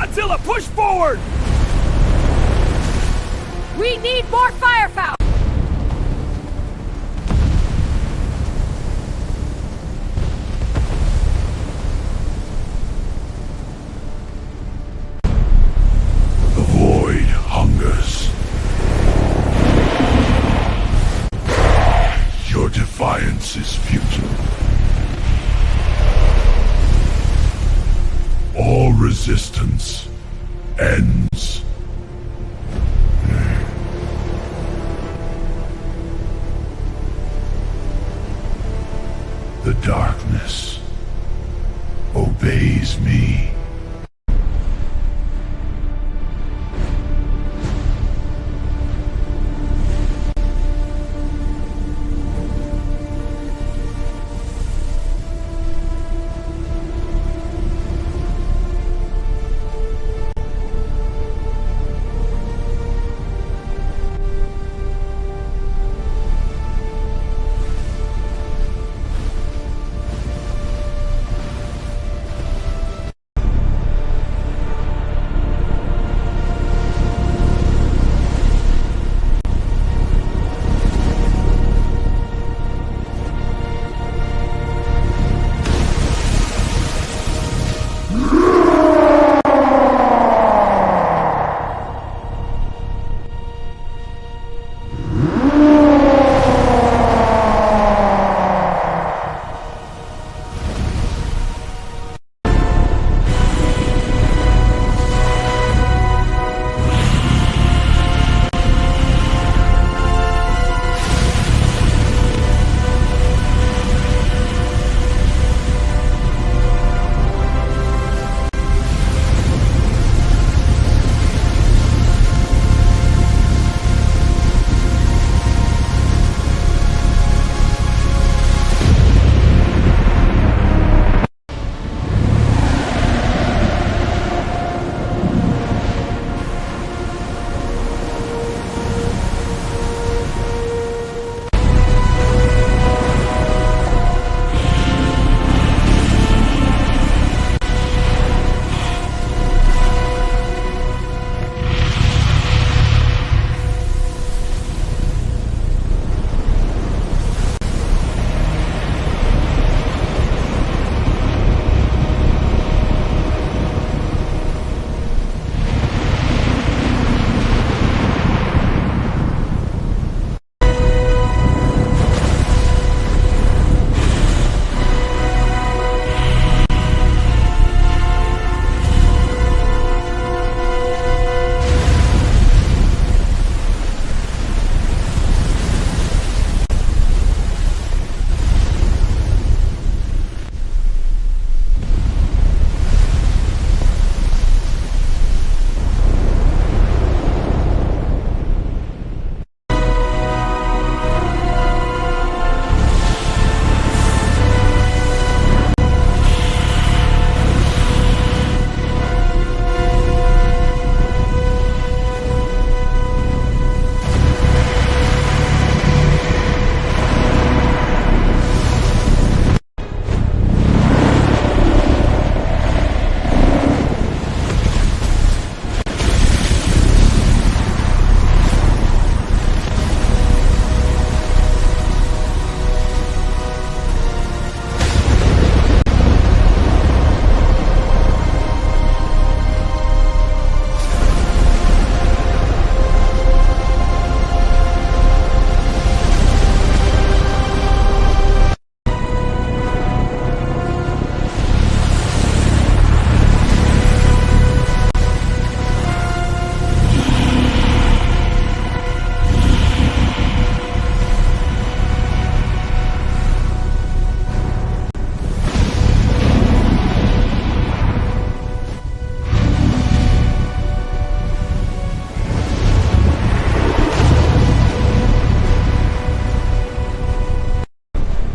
Godzilla, push forward! We need more firepower! The void hungers. Your defiance is futile. All resistance ends. The darkness obeys me.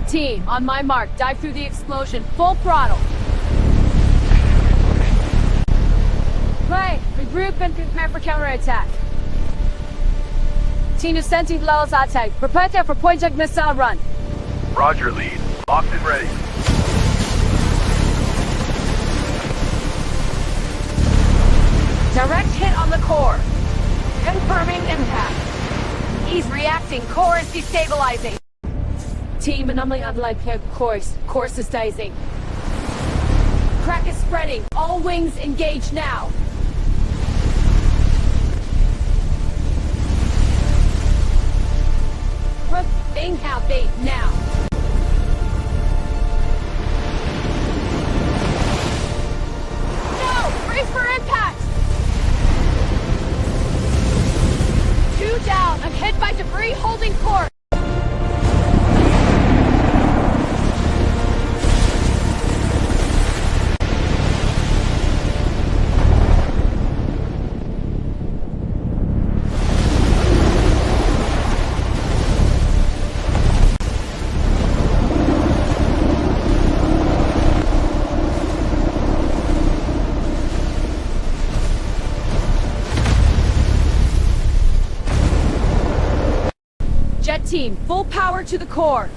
Team, on my mark, dive through the explosion, full throttle. Right, regroup and prepare for counterattack. Team is sending levels attack. Prepare for point-blank missile run. Roger, lead. Locked and ready. core. Confirming impact. He's reacting. Core is destabilizing. Team anomaly unlike course. Course is dicing. Crack is spreading. All wings engage now. Inhale bait now. No! Brace for impact! 2 down. I'm hit by debris holding course. Jet team, full power to the core.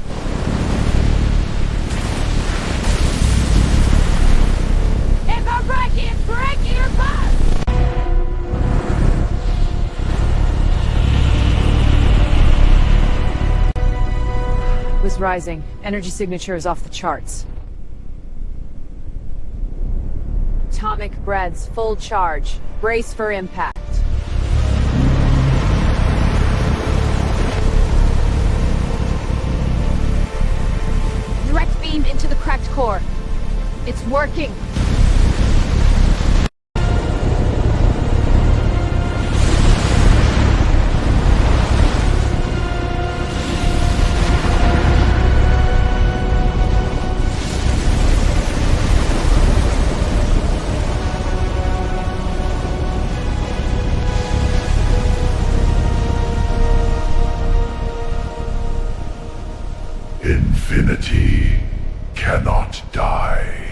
If I'm break your bus! Was rising. Energy signature is off the charts. Atomic breaths, full charge. Brace for impact. Direct beam into the cracked core. It's working. Infinity cannot die.